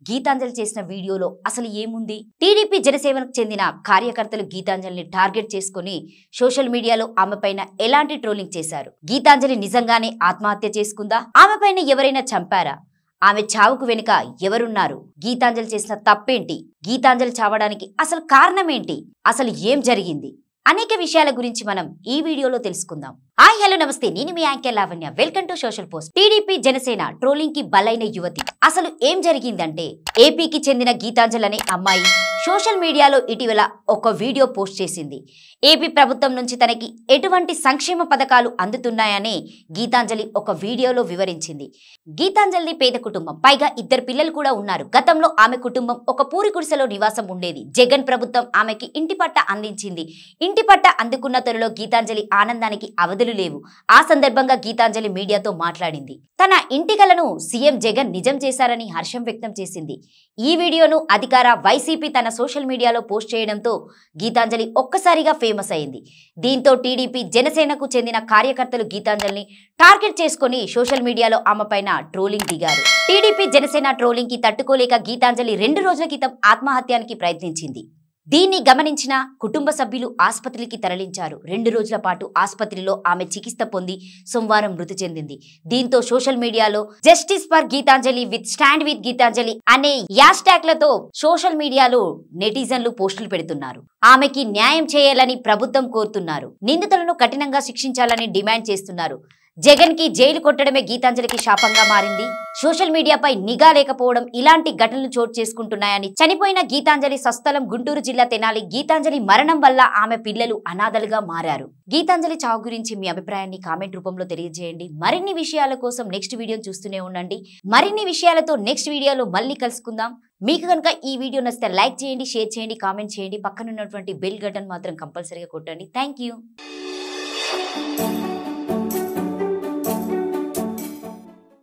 గీతాంజలి చేసిన వీడియోలో అసలు ఏముంది? టీడీపీ జనసేనకు చెందిన కార్యకర్తలు గీతాంజలిని టార్గెట్ చేసుకుని సోషల్ మీడియాలో ఆమెపైన ఎలాంటి ట్రోలింగ్ చేశారు? గీతాంజలి నిజంగానే ఆత్మహత్య చేసుకుందా? ఆమెపైన ఎవరైనా చంపారా? ఆమె చావుకు వెనుక ఎవరున్నారు? గీతాంజలి చేసిన తప్పేంటి? గీతాంజలి చావడానికి అసలు కారణమేంటి? అసలు ఏం జరిగింది? అనేక విషయాల గురించి మనం ఈ వీడియోలో తెలుసుకుందాం. హాయ్ హలో నమస్తే, నేను మీ anchor Lavanya. Welcome to social post. TDP Janasena trolling కి బలైన యువతి. అసలు ఏం జరిగిందంటే, ఏపీకి చెందిన గీతాంజలి అనే అమ్మాయి సోషల్ మీడియాలో ఇటీవల ఒక వీడియో పోస్ట్ చేసింది. ఏపీ ప్రభుత్వం నుంచి తనకి ఎటువంటి సంక్షేమ పథకాలు అందుతున్నాయని గీతాంజలి ఒక వీడియోలో వివరించింది. గీతాంజలిది పేద కుటుంబం, పైగా 2 పిల్లలు కూడా ఉన్నారు. గతంలో ఆమె కుటుంబం ఒక పూరి గుడిసెలో నివాసం ఉండేది. జగన్ ప్రభుత్వం ఆమెకి ఇంటి పట్ట అందించింది. ఇంటి పట్ట అందుకున్న తొలిలో గీతాంజలి ఆనందానికి అవధులు లేవు. ఆ సందర్భంగా గీతాంజలి మీడియాతో మాట్లాడింది. తన ఇంటి కలను సీఎం జగన్ నిజం చేశారని హర్షం వ్యక్తం చేసింది. ఈ వీడియోను అధికార వైసీపీ తన సోషల్ మీడియాలో పోస్ట్ చేయడంతో గీతాంజలి ఒక్కసారిగా ఫేమస్ అయింది. దీంతో టీడీపీ జనసేనకు చెందిన కార్యకర్తలు గీతాంజలిని టార్గెట్ చేసుకుని సోషల్ మీడియాలో ఆమె పైన ట్రోలింగ్ దిగారు. టీడీపీ జనసేన ట్రోలింగ్ కి తట్టుకోలేక గీతాంజలి 2 రోజుల క్రితం ఆత్మహత్యానికి ప్రయత్నించింది. దీన్ని గమనించిన కుటుంబ సభ్యులు ఆసుపత్రికి తరలించారు. 2 రోజుల పాటు ఆసుపత్రిలో ఆమె చికిత్స పొంది సోమవారం మృతి చెందింది. దీంతో సోషల్ మీడియాలో justice for Geethanjali with stand with Geethanjali అనే హ్యాష్ ట్యాగ్లతో సోషల్ మీడియాలో నెటిజన్లు పోస్టులు పెడుతున్నారు. ఆమెకి న్యాయం చేయాలని ప్రభుత్వం కోరుతున్నారు. నిందితులను కఠినంగా శిక్షించాలని డిమాండ్ చేస్తున్నారు. జగన్ కి జైలు కొట్టడమే గీతాంజలికి శాపంగా మారింది. సోషల్ మీడియాపై నిఘా లేకపోవడం ఇలాంటి ఘటనలు చోటు చేసుకుంటున్నాయని, చనిపోయిన గీతాంజలి స్వస్థలం గుంటూరు జిల్లా తెనాలి. గీతాంజలి మరణం వల్ల ఆమె పిల్లలు అనాథలుగా మారారు. గీతాంజలి చావు గురించి మీ అభిప్రాయాన్ని కామెంట్ రూపంలో తెలియజేయండి. మరిన్ని విషయాల కోసం నెక్స్ట్ వీడియోని చూస్తూనే ఉండండి. మరిన్ని విషయాలతో నెక్స్ట్ వీడియోలో మళ్ళీ కలుసుకుందాం. మీకు కనుక ఈ వీడియో నచ్చితే లైక్ చేయండి, షేర్ చేయండి, కామెంట్ చేయండి. పక్కన ఉన్నటువంటి బెల్ బటన్ మాత్రం కంపల్సరీగా కొట్టండి. Thank you.